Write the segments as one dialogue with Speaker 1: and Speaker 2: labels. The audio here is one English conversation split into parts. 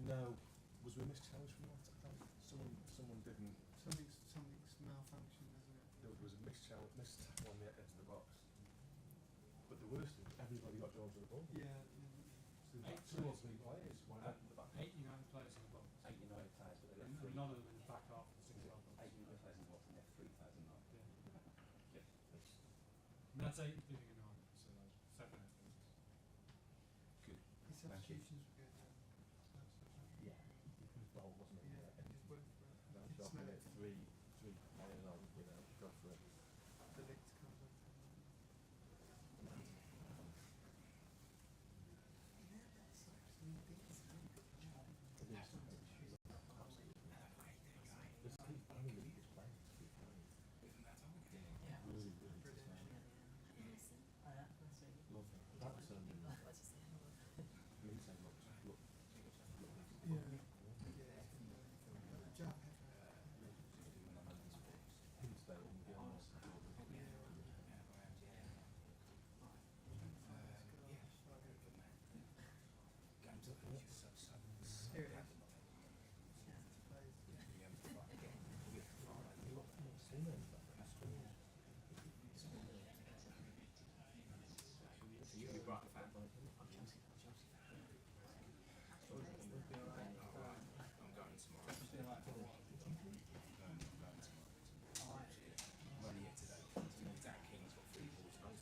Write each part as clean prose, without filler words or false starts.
Speaker 1: No, was there a mischallenge from that? Someone didn't.
Speaker 2: Something's malfunctioned, isn't it?
Speaker 1: There was a missed tackle on the edge of the box. But the worst is everybody got George of the ball.
Speaker 2: Yeah.
Speaker 1: So two or three players went out the back.
Speaker 3: 89 players in the box.
Speaker 4: 89 players, but they left
Speaker 3: And
Speaker 4: three.
Speaker 3: none of them in the back half of the 6 yard box.
Speaker 4: 89 players in the box and left 3,000 off.
Speaker 3: Yeah. And that's 8 including an arm, so 7 I think.
Speaker 4: Good.
Speaker 2: The substitutions were good.
Speaker 1: Yeah. It was bold, wasn't it?
Speaker 2: Yeah, it just worked for
Speaker 1: That
Speaker 2: it.
Speaker 1: was
Speaker 2: Smell
Speaker 1: shocking.
Speaker 2: it.
Speaker 1: Three players on, go for it.
Speaker 2: The lift comes up.
Speaker 1: This kid, I mean, the biggest player to be playing.
Speaker 4: Yeah.
Speaker 1: Really, really good. Lovely. That was, Lindsay looked.
Speaker 2: Yeah. Job.
Speaker 1: Hinsdale and Gilmore.
Speaker 2: Here it is.
Speaker 4: You'll be Brighton fan. I'm Chelsea fan. I'm going tomorrow. I'm going tomorrow. I'm only here today. Dan King's got 3 balls.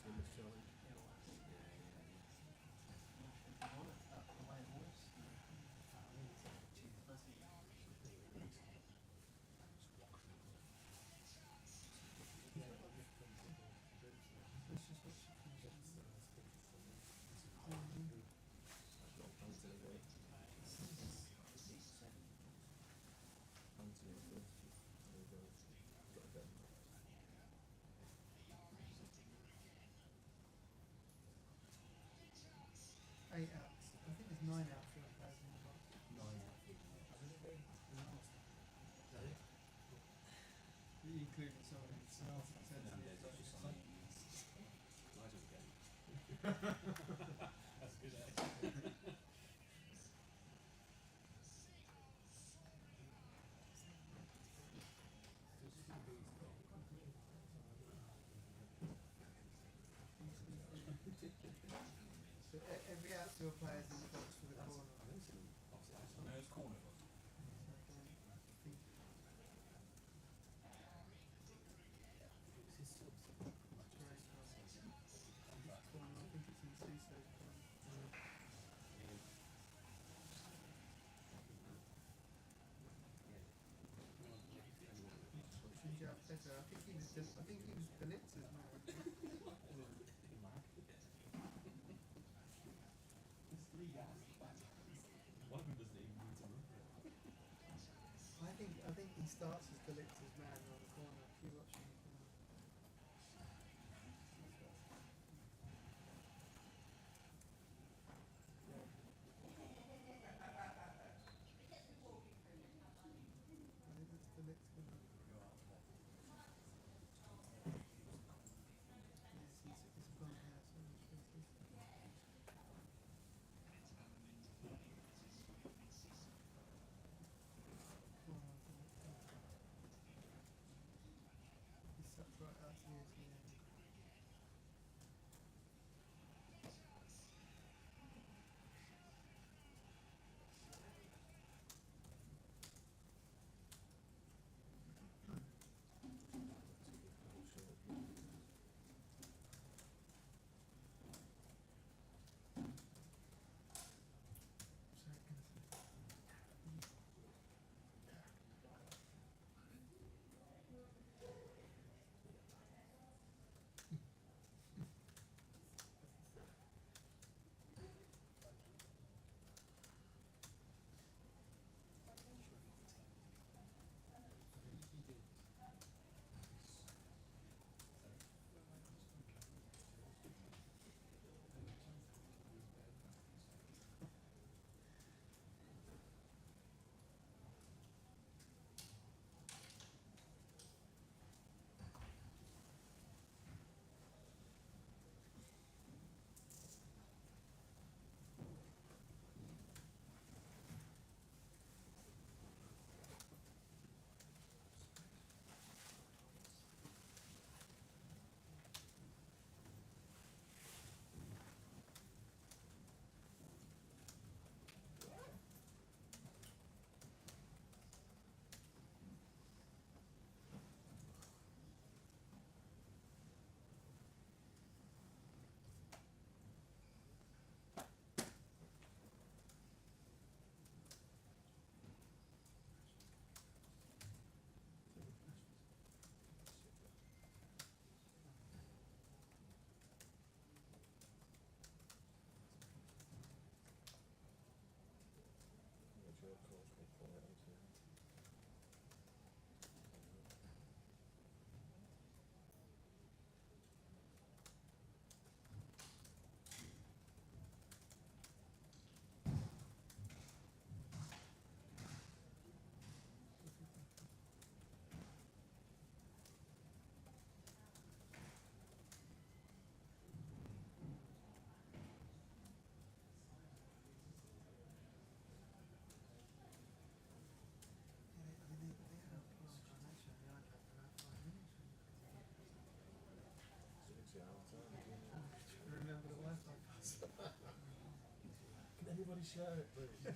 Speaker 2: Eight outs. I think there's 9 outfield players in the box.
Speaker 1: 9
Speaker 2: You included someone who smells it.
Speaker 3: That's good, eh?
Speaker 2: So every outfield player is in the box for the corner.
Speaker 4: No, it's corner. I think it's in Suso. Better. I think he was Belitz's man.
Speaker 1: One of them doesn't even need to run.
Speaker 2: I think he starts as Belitz's man on the corner. If you watch him. I think that's Belitz's man. It's a blonde hair, so
Speaker 1: Somebody share it, please.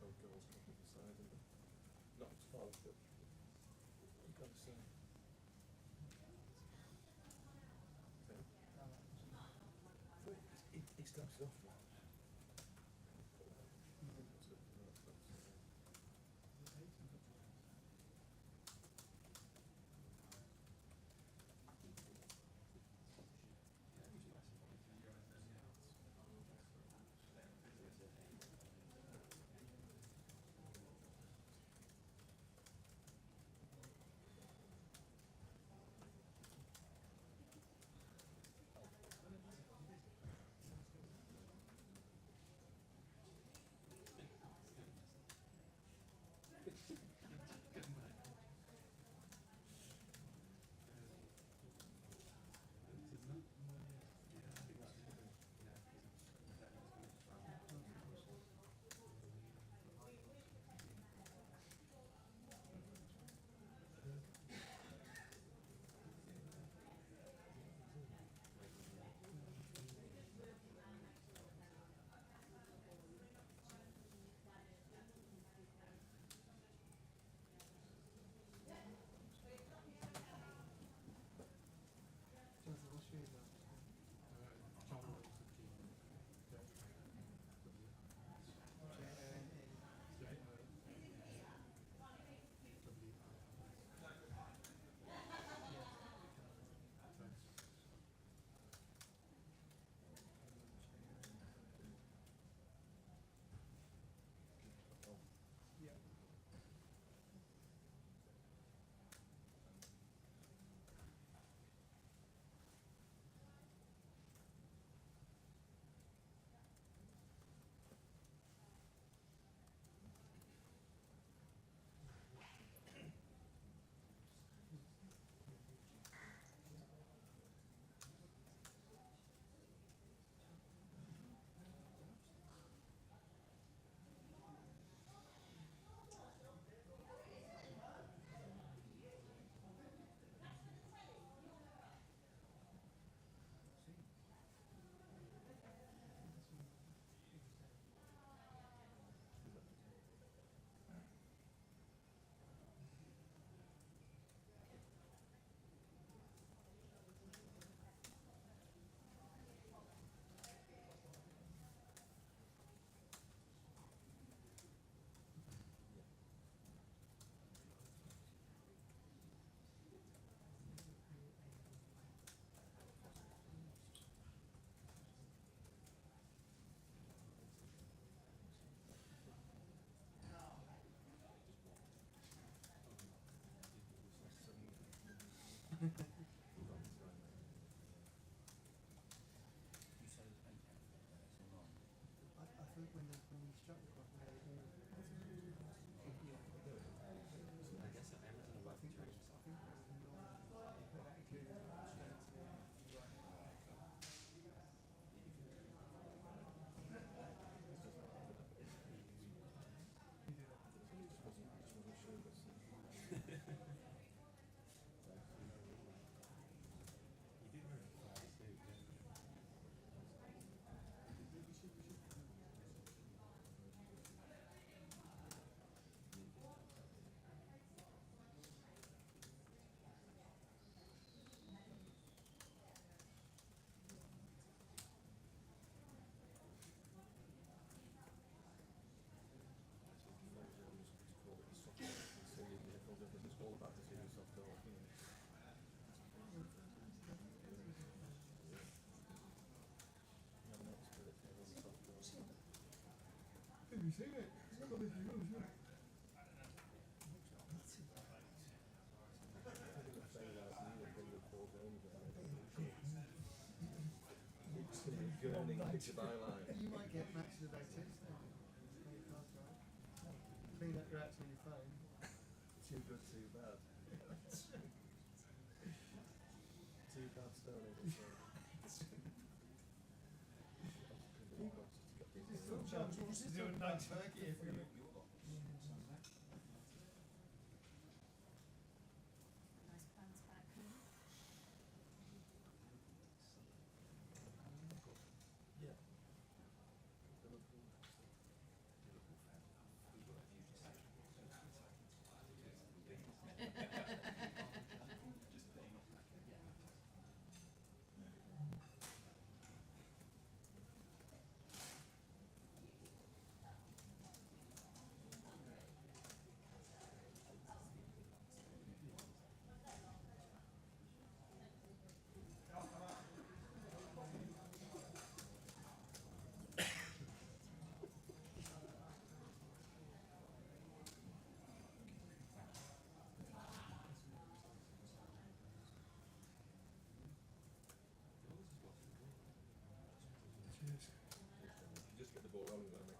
Speaker 1: Both girls come to the side and not as far as the you've got to say. It starts off now.
Speaker 2: I think when we struck the cross, I think it was not. you seen it? It's coming to you, isn't it?
Speaker 1: Gurning picture byline.
Speaker 2: You might get match of the day tips now. Play your cards right. Clean up your apps on your phone.
Speaker 1: Too good, too bad. Too bad Sterling.
Speaker 2: What's to do at night turkey if we
Speaker 5: Nice bounce back.
Speaker 1: Yeah. Just get the ball rolling there, mate.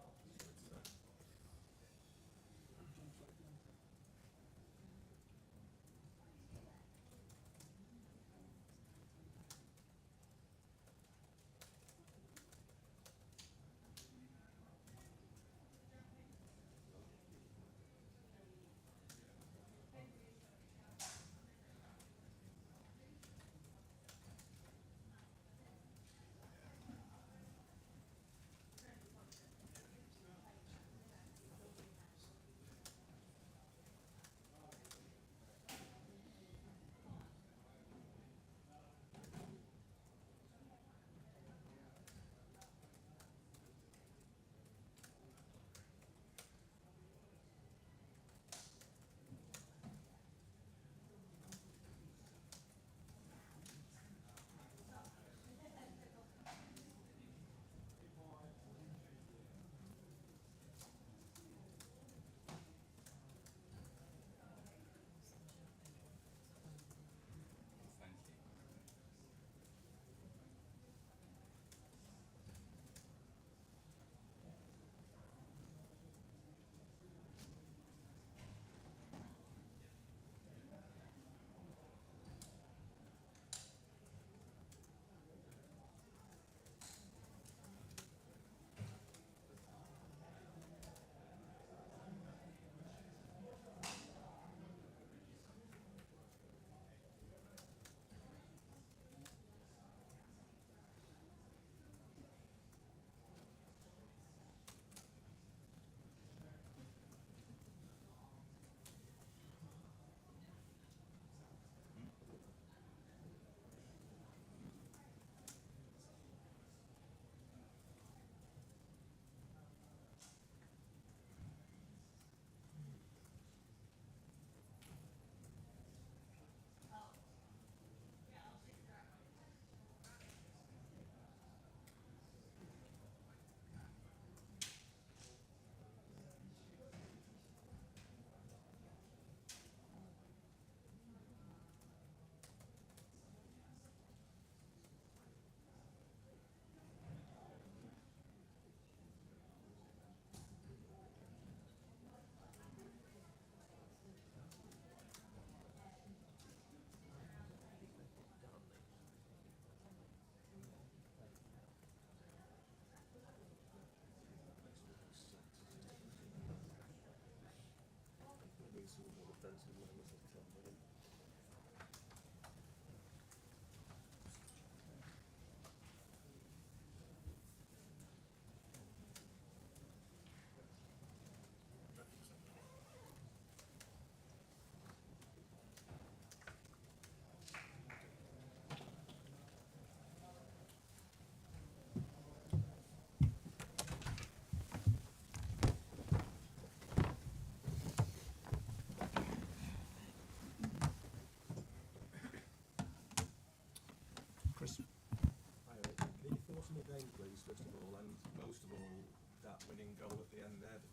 Speaker 1: Can you fill us in again, please, first of all, and most of all, that winning goal at the end there, the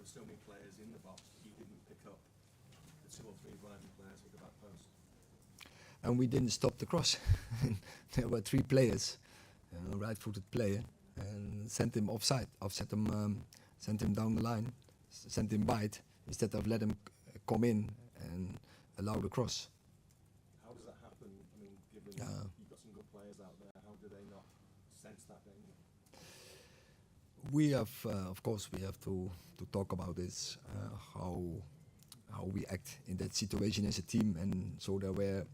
Speaker 1: were so many players in the box, you didn't pick up the 2 or 3 rival players with the back post.
Speaker 6: And we didn't stop the cross. There were 3 players, a right-footed player, and sent him offside, sent him down the line, sent him wide, instead of let him come in and allow the cross.
Speaker 1: How does that happen? I mean, given you've got some good players out there, how do they not sense that danger?
Speaker 6: We have, of course, we have to talk about this, how we act in that situation as a team, and so there were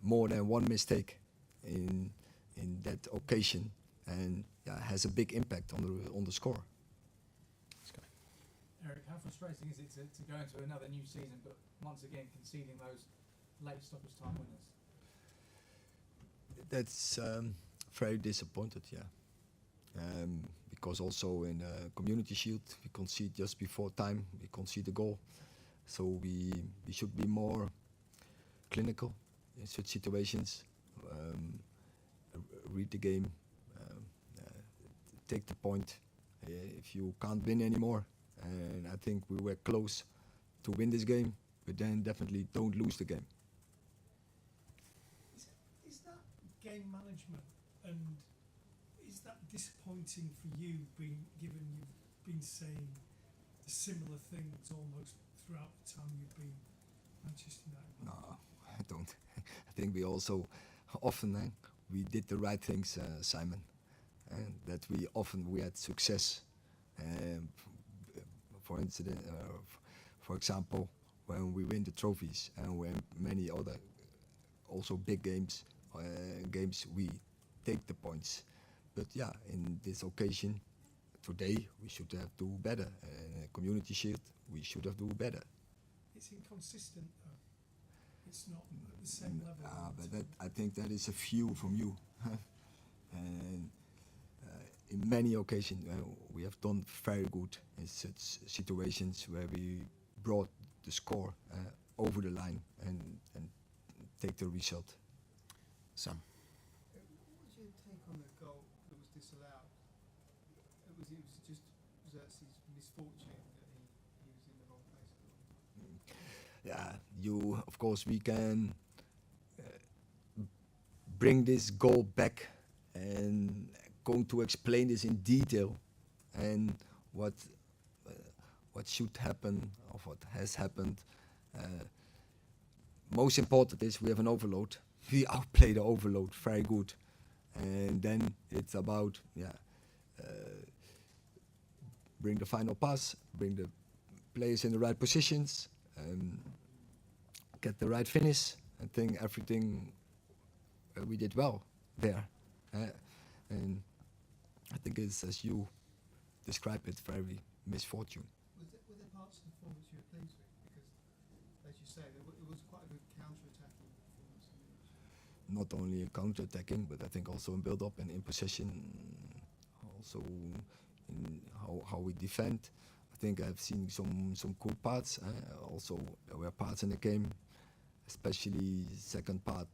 Speaker 6: more than one mistake in that occasion, and has a big impact on the score.
Speaker 7: Eric, how frustrating is it to go into another new season, but once again conceding those late stoppage time winners?
Speaker 6: That's very disappointed, because also in Community Shield we concede just before time, we concede a goal, so we should be more clinical in such situations, read the game, take the point if you can't win anymore. And I think we were close to win this game, but then definitely don't lose the game.
Speaker 8: Is that game management, and is that disappointing for you, given you've been saying the similar things almost throughout the time you've been Manchester United?
Speaker 6: No, I don't. I think we also often we did the right things, Simon, and that we had success. For example, when we win the trophies, and when many other also big games, we take the points. But in this occasion, today we should have do better. Community Shield, we should have do better.
Speaker 8: It's inconsistent though. It's not at the same level.
Speaker 6: But I think that is a view from you. And in many occasions, we have done very good in such situations where we brought the score over the line and take the result.
Speaker 2: What was your take on the goal that was disallowed? It was just Xerxes' misfortune that he was in the wrong place at the wrong time.
Speaker 6: Of course, we can bring this goal back and going to explain this in detail, and what should happen or what has happened. Most important is we have an overload. We outplay the overload very good, and then it's about bring the final pass, bring the players in the right positions, get the right finish. I think everything we did well there, and I think it's, as you describe it, very misfortune.
Speaker 2: Were there parts of the performance you were pleased with? Because, as you say, it was quite a good counter-attacking performance.
Speaker 6: Not only in counter-attacking, but I think also in build-up and in possession, also in how we defend. I think I've seen some cool parts. Also, there were parts in the game, especially second part,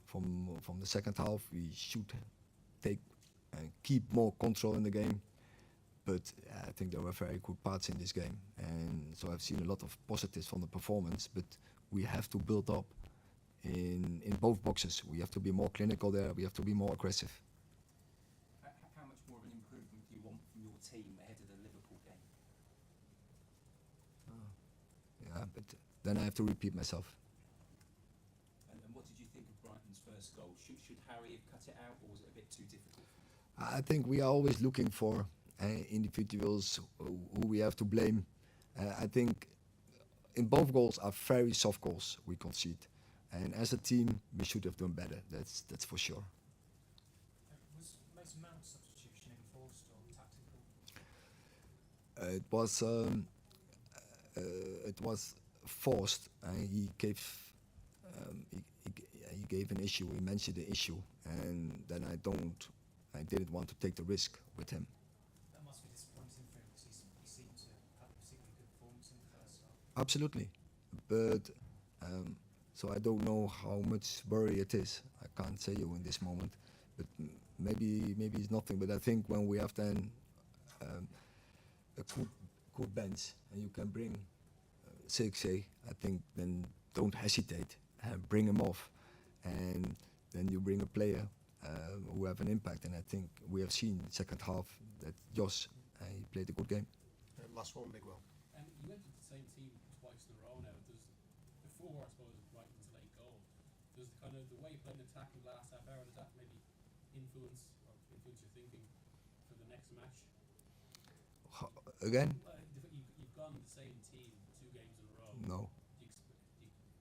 Speaker 6: from the second half, we should take and keep more control in the game. But I think there were very good parts in this game, and so I've seen a lot of positives from the performance. But we have to build up in both boxes. We have to be more clinical there. We have to be more aggressive.
Speaker 4: How much more of an improvement do you want from your team ahead of the Liverpool game?
Speaker 6: But then I have to repeat myself.
Speaker 4: And what did you think of Brighton's first goal? Should Harry have cut it out, or was it a bit too difficult?
Speaker 6: I think we are always looking for individuals who we have to blame. I think in both goals are very soft goals we concede, and as a team we should have done better. That's for sure.
Speaker 3: Was Mason Mount's substitution enforced or tactical?
Speaker 6: It was forced. He gave an issue. He mentioned the issue, and then I didn't want to take the risk with him.
Speaker 3: That must be disappointing for him, because he seemed to have a particularly good performance in the first half.
Speaker 6: Absolutely, but so I don't know how much worry it is. I can't say you in this moment, but maybe it's nothing. But I think when we have then a good bench and you can bring 6A, I think then don't hesitate and bring him off, and then you bring a player who have an impact. And I think we have seen second half that Josh he played a good game.
Speaker 9: Last one, Miguel.
Speaker 10: You went with the same team twice in a row now. Before, I suppose, Brighton's late goal, does kind of the way you played an attack in the last half hour, does that maybe influence your thinking for the next match?
Speaker 6: Again?
Speaker 10: You've gone the same team 2 games in a row.
Speaker 6: No.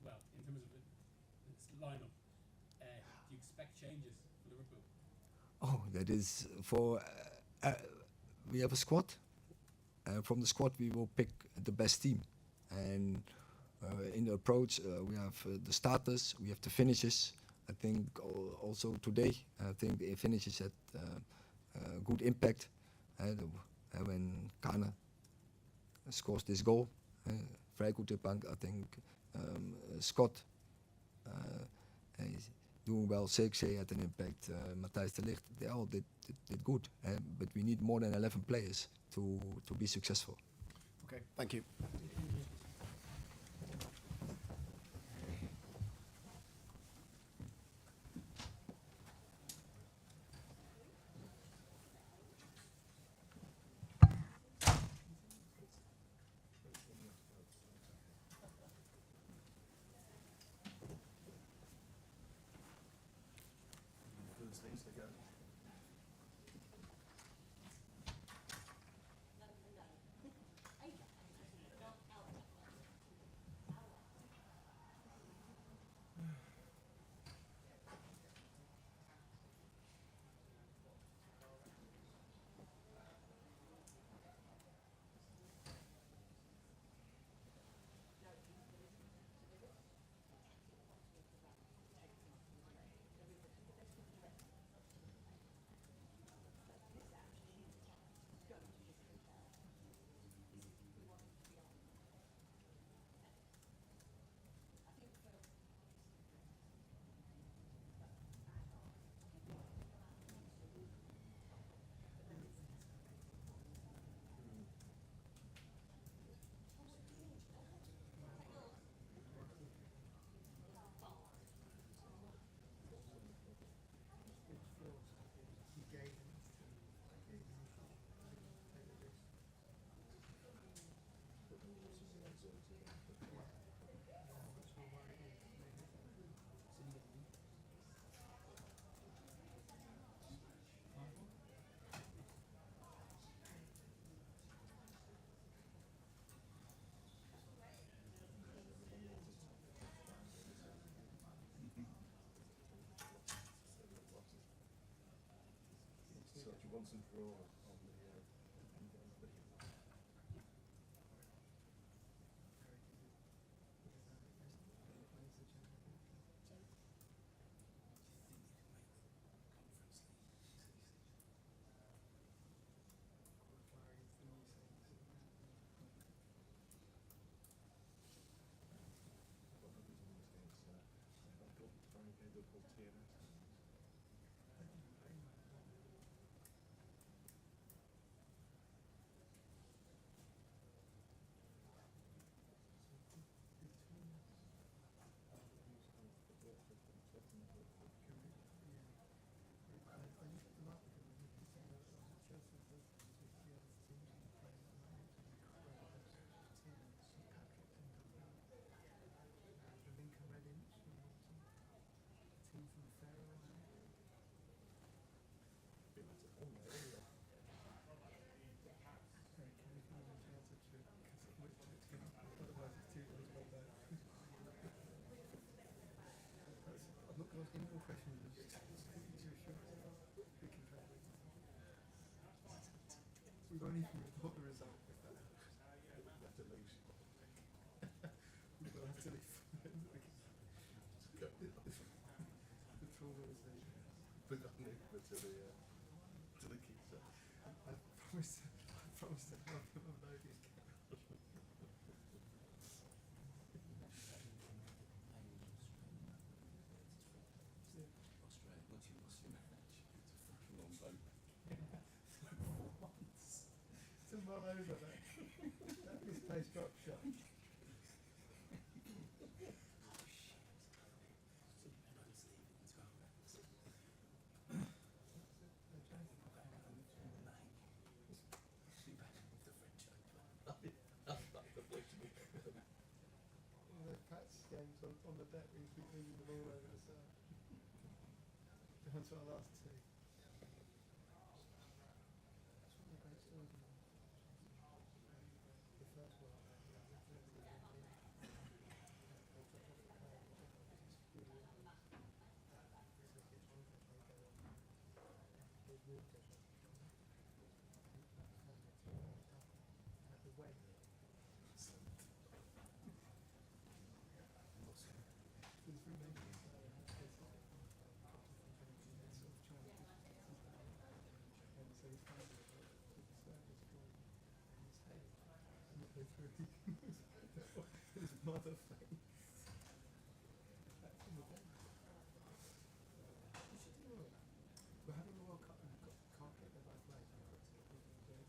Speaker 10: Well, in terms of its lineup, do you expect changes for Liverpool?
Speaker 6: Oh, that is for we have a squad. From the squad, we will pick the best team, and in the approach, we have the starters, we have the finishes. I think also today, I think the finishes had good impact. When Kana scores this goal, very good bank. I think Scott is doing well. Sexay had an impact. Matthijs de Ligt, they all did good. But we need more than 11 players to be successful.
Speaker 9: Okay, thank you.
Speaker 1: Once and for all on the
Speaker 2: We've only report the result with that.
Speaker 1: we have to lose.
Speaker 2: We will have to leave. The trauma is there.
Speaker 1: But not over to the keeper.
Speaker 2: I promised to help him upload his camera.
Speaker 4: Australia, what's your match? It's a fucking long boat.
Speaker 2: all over that. That misplaced drop shot. The Pats games on the deck, we used to be moving the ball over the side. Down to our last two. That's one of the great stories of the first one. His mother face. That's in the game. We're having a World Cup and can't get there both ways. It's a big shout for him.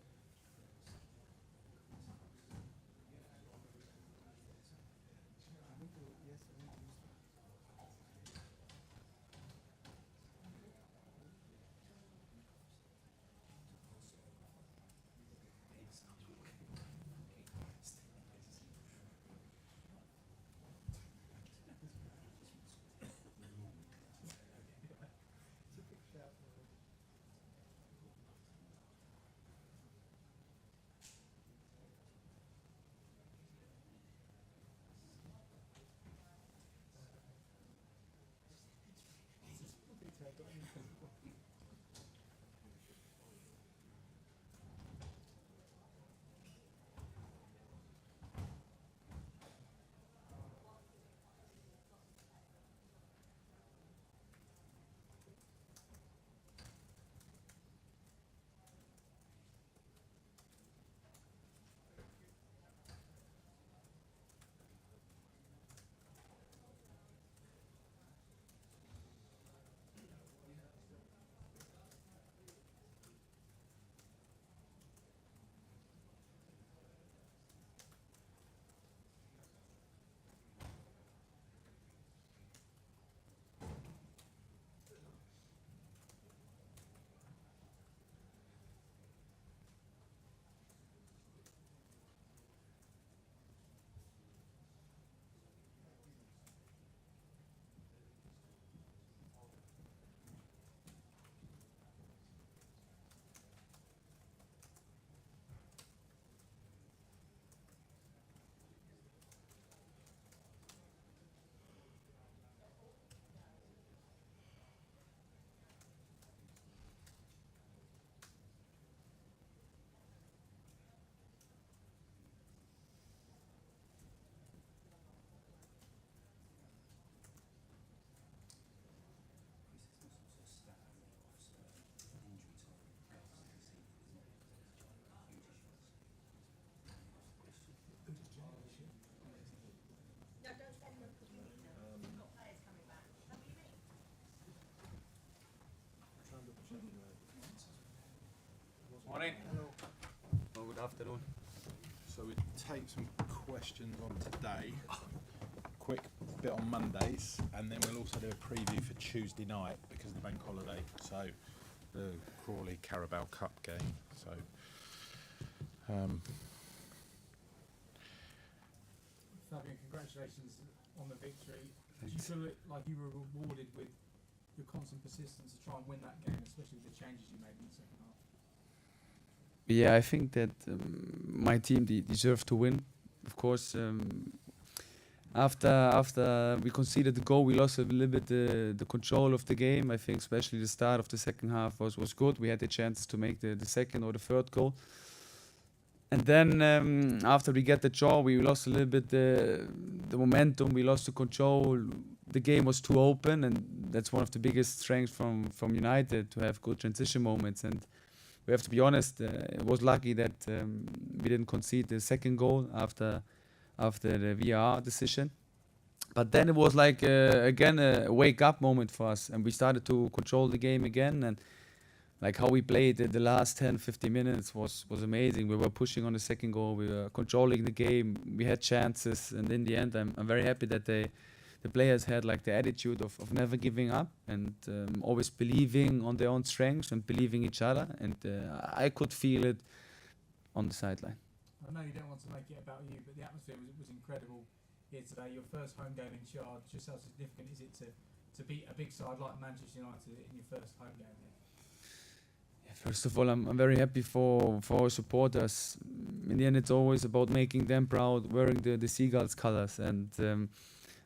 Speaker 11: Morning. Oh, good afternoon.
Speaker 12: So we take some questions on today, quick bit on Mondays, and then we'll also do a preview for Tuesday night because of the bank holiday. So the Crawley Carabao Cup game. So
Speaker 7: Fabian, congratulations on the victory. Did you feel it like you were rewarded with your constant persistence to try and win that game, especially with the changes you made in the second half?
Speaker 11: Yeah, I think that my team deserved to win. Of course, after we conceded the goal, we lost a little bit the control of the game. I think especially the start of the second half was good. We had the chance to make the second or the third goal. And then after we get the draw, we lost a little bit the momentum. We lost the control. The game was too open, and that's one of the biggest strengths from United, to have good transition moments. And we have to be honest, it was lucky that we didn't concede the second goal after the VAR decision. But then it was like again a wake up moment for us, and we started to control the game again. And like how we played the last 10, 15 minutes was amazing. We were pushing on the second goal. We were controlling the game. We had chances, and in the end, I'm very happy that the players had like the attitude of never giving up and always believing on their own strengths and believing each other. And I could feel it on the sideline.
Speaker 7: I know you don't want to make it about you, but the atmosphere was incredible here today. Your first home game in charge. Just how significant is it to beat a big side like Manchester United in your first home game here?
Speaker 11: First of all, I'm very happy for our supporters. In the end, it's always about making them proud, wearing the Seagulls colors, and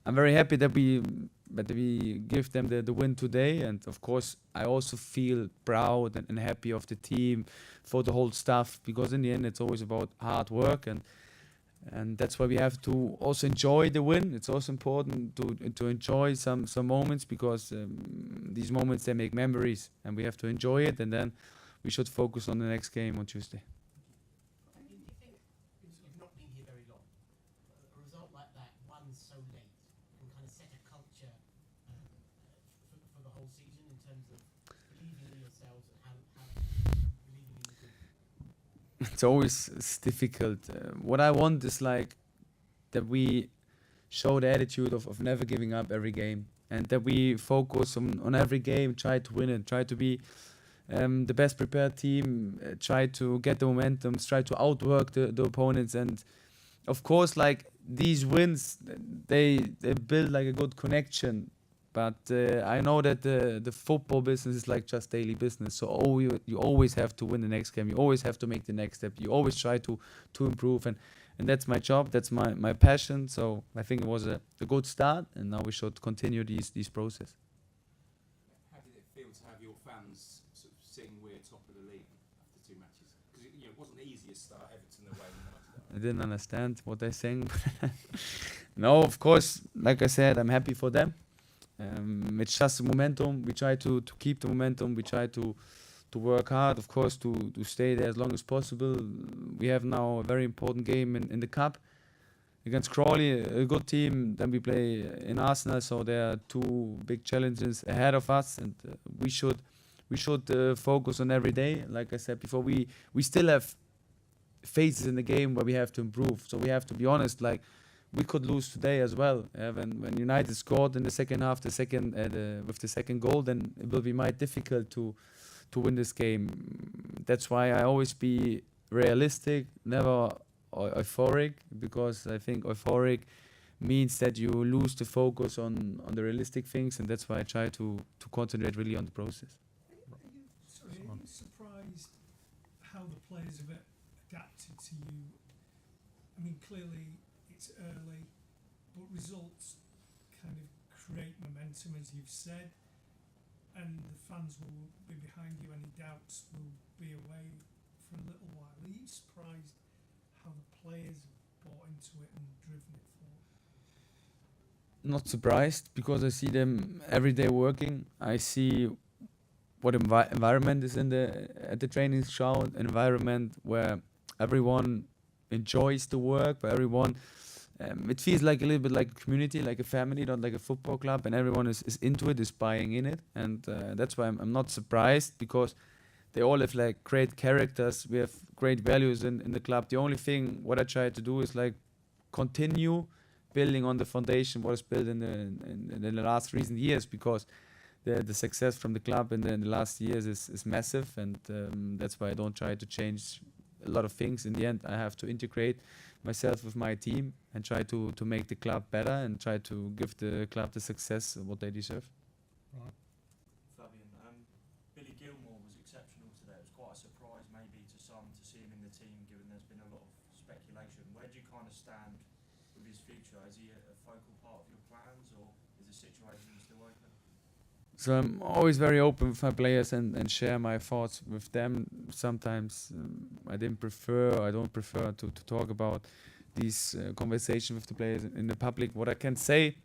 Speaker 11: I'm very happy that we give them the win today. And of course, I also feel proud and happy of the team, for the whole staff, because in the end, it's always about hard work, and that's why we have to also enjoy the win. It's also important to enjoy some moments, because these moments, they make memories, and we have to enjoy it, and then we should focus on the next game on Tuesday.
Speaker 13: Do you think, because you've not been here very long, a result like that, won so late, can kind of set a culture for the whole season in terms of believing in yourselves and how believing in the group?
Speaker 11: It's always difficult. What I want is like that we show the attitude of never giving up every game, and that we focus on every game, try to win it, try to be the best prepared team, try to get the momentum, try to outwork the opponents. And of course, like these wins, they build like a good connection. But I know that the football business is like just daily business. So you always have to win the next game. You always have to make the next step. You always try to improve. And that's my job. That's my passion. So I think it was a good start. And now we should continue these process.
Speaker 4: How did it feel to have your fans sort of sing "We're top of the league" after 2 matches? Because it wasn't the easiest start, Everton away.
Speaker 11: I didn't understand what they sang. No, of course, like I said, I'm happy for them. It's just the momentum. We try to keep the momentum. We try to work hard, of course, to stay there as long as possible. We have now a very important game in the cup against Crawley, a good team. Then we play in Arsenal, so there are 2 big challenges ahead of us, and we should focus on every day. Like I said before, we still have phases in the game where we have to improve. So we have to be honest. Like, we could lose today as well. When United scored in the second half, with the second goal, then it will be mighty difficult to win this game. That's why I always be realistic, never euphoric, because I think euphoric means that you lose the focus on the realistic things, and that's why I try to concentrate really on the process.
Speaker 8: Are you surprised how the players have adapted to you? I mean, clearly it's early, but results kind of create momentum, as you've said, and the fans will be behind you. Any doubts will be away for a little while. Are you surprised how the players have bought into it and driven it forward?
Speaker 11: Not surprised, because I see them every day working. I see what environment is at the training ground, an environment where everyone enjoys the work, where everyone it feels like a little bit like a community, like a family, not like a football club, and everyone is into it, is buying in it. And that's why I'm not surprised, because they all have like great characters. We have great values in the club. The only thing what I try to do is like continue building on the foundation what is built in the last recent years, because the success from the club in the last years is massive, and that's why I don't try to change a lot of things. In the end, I have to integrate myself with my team and try to make the club better and try to give the club the success what they deserve.
Speaker 12: Right.
Speaker 14: Fabian, Billy Gilmore was exceptional today. It was quite a surprise maybe to some to see him in the team, given there's been a lot of speculation. Where do you kind of stand with his future? Is he a focal part of your plans, or is the situation still open?
Speaker 11: So I'm always very open with my players and share my thoughts with them. Sometimes I don't prefer to talk about these conversations with the players in the public. What I can say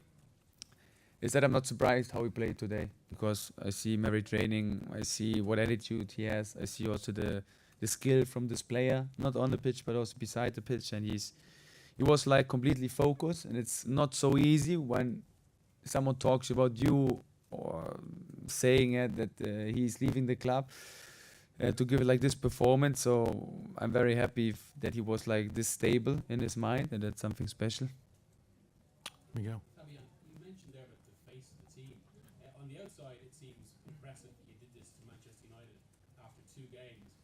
Speaker 11: is that I'm not surprised how he played today, because I see him every training. I see what attitude he has. I see also the skill from this player, not on the pitch but also beside the pitch. And he was like completely focused, and it's not so easy when someone talks about you or saying that he's leaving the club. to give it like this performance. So I'm very happy that he was like this stable in his mind, and that's something special.
Speaker 12: Miguel.
Speaker 10: Fabian, you mentioned there about the face of the team. On the outside, it seems impressive that you did this to Manchester United after 2 games.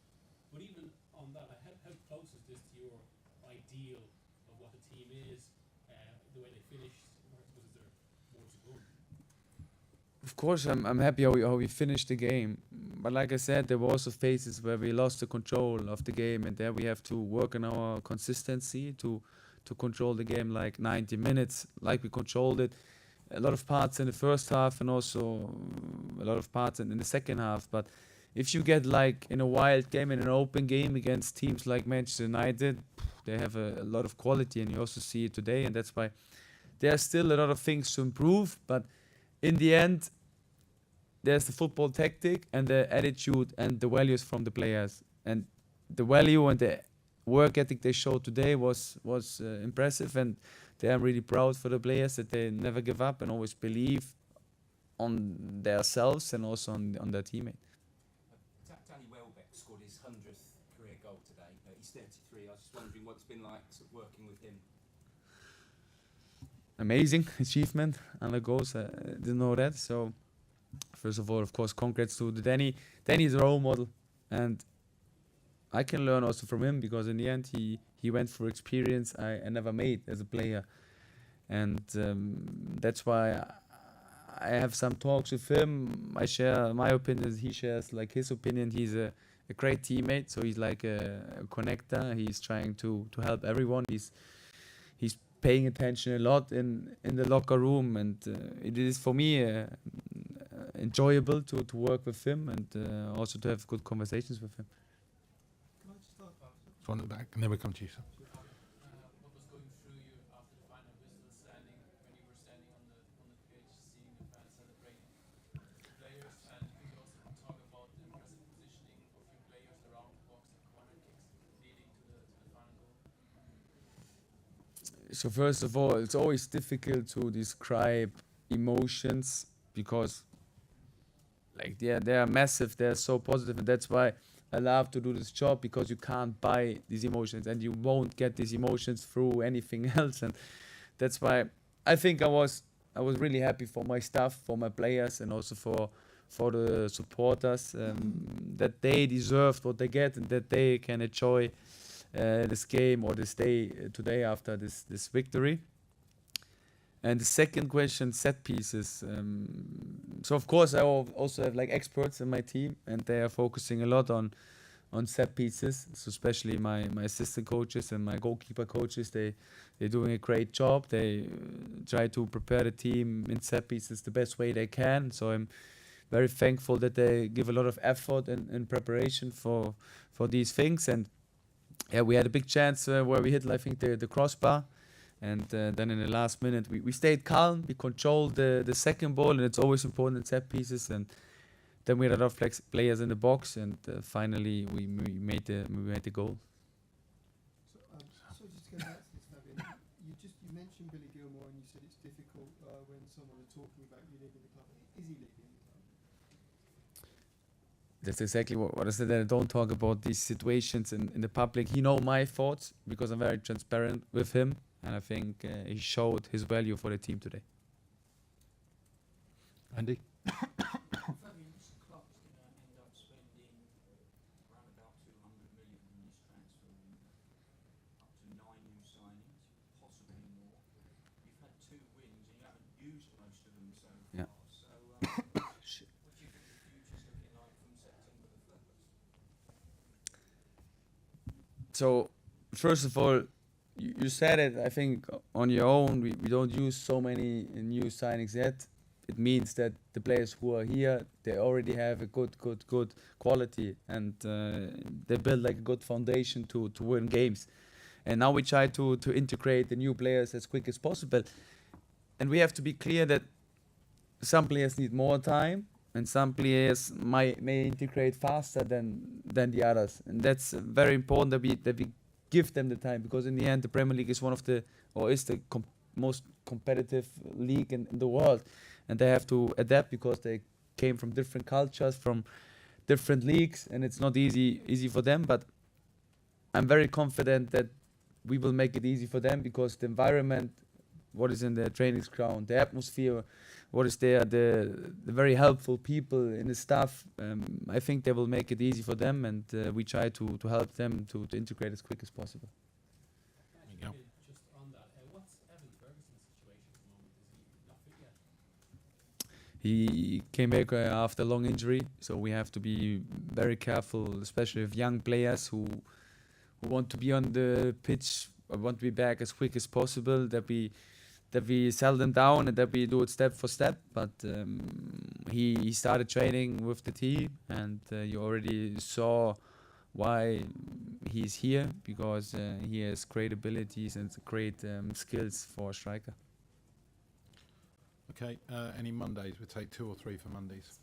Speaker 10: But even on that, like, how close is this to your ideal of what a team is, the way they finished? Or was there more to go?
Speaker 11: Of course, I'm happy how we finished the game. But like I said, there were also phases where we lost the control of the game, and there we have to work on our consistency to control the game like 90 minutes, like we controlled it. A lot of parts in the first half and also a lot of parts in the second half. But if you get like in a wild game, in an open game against teams like Manchester United, they have a lot of quality, and you also see it today. And that's why there are still a lot of things to improve. But in the end, there's the football tactic and the attitude and the values from the players. And the value and the work ethic they showed today was impressive, and I'm really proud for the players that they never give up and always believe on themselves and also on their teammate.
Speaker 4: Danny Welbeck scored his 100th career goal today. He's 33. I was just wondering what it's been like sort of working with him.
Speaker 11: Amazing achievement, and the goals. I didn't know that. So first of all, of course, congrats to Danny. Danny's a role model, and I can learn also from him, because in the end he went for experience I never made as a player, and that's why I have some talks with him. I share my opinions, he shares like his opinion. He's a great teammate, so he's like a connector. He's trying to help everyone. He's paying attention a lot in the locker room, and it is for me enjoyable to work with him, and also to have good conversations with him.
Speaker 2: Can I just start off?
Speaker 12: One at the back, and then we come to you, sir.
Speaker 3: What was going through you after the final whistle, standing when you were standing on the pitch, seeing the fans celebrating the players, and could you also talk about the impressive positioning of your players around the box and corner kicks leading to the final goal?
Speaker 11: So first of all, it's always difficult to describe emotions, because like they are massive, they're so positive, and that's why I love to do this job, because you can't buy these emotions, and you won't get these emotions through anything else. And that's why I think I was really happy for my staff, for my players, and also for the supporters, that they deserved what they get, and that they can enjoy this game or this day today after this victory. And the second question, set pieces. So of course I also have like experts in my team, and they are focusing a lot on set pieces. So especially my assistant coaches and my goalkeeper coaches, they're doing a great job. They try to prepare the team in set pieces the best way they can. So I'm very thankful that they give a lot of effort and preparation for these things. And yeah, we had a big chance where we hit, I think, the crossbar. And then in the last minute, we stayed calm. We controlled the second ball, and it's always important in set pieces. And then we had a lot of players in the box, and finally we made the goal.
Speaker 2: So just to go back to this, Fabian, you mentioned Billy Gilmore, and you said it's difficult when someone is talking about you leaving the club. Is he leaving the club?
Speaker 11: That's exactly what I said. I don't talk about these situations in the public. He knows my thoughts, because I'm very transparent with him. And I think he showed his value for the team today.
Speaker 12: Andy?
Speaker 3: Fabian, this club's going to end up spending around about 200 million in this transfer window, up to 9 new signings, possibly more. You've had 2 wins and you haven't used most of them so far.
Speaker 11: Yeah.
Speaker 3: So what do you think the future's looking like from September the 1st?
Speaker 11: So first of all, you said it, I think, on your own. We don't use so many new signings yet. It means that the players who are here, they already have a good quality, and they build like a good foundation to win games. And now we try to integrate the new players as quick as possible. And we have to be clear that some players need more time, and some players may integrate faster than the others. And that's very important that we give them the time, because in the end the Premier League is is the most competitive league in the world, and they have to adapt, because they came from different cultures, from different leagues, and it's not easy for them. But I'm very confident that we will make it easy for them, because the environment, what is in the training ground, the atmosphere, what is there, the very helpful people in the staff, I think they will make it easy for them, and we try to help them to integrate as quick as possible.
Speaker 12: you go.
Speaker 10: Just on that, what's Evan Ferguson's situation at the moment? Is he not fit yet?
Speaker 11: He came back after a long injury, so we have to be very careful, especially with young players who want to be on the pitch, or want to be back as quick as possible, that we sell them down and that we do it step for step. But he started training with the team, and you already saw why he's here, because he has great abilities and great skills for a striker.
Speaker 12: Okay, any Mondays? We'll take 2 or 3 for Mondays.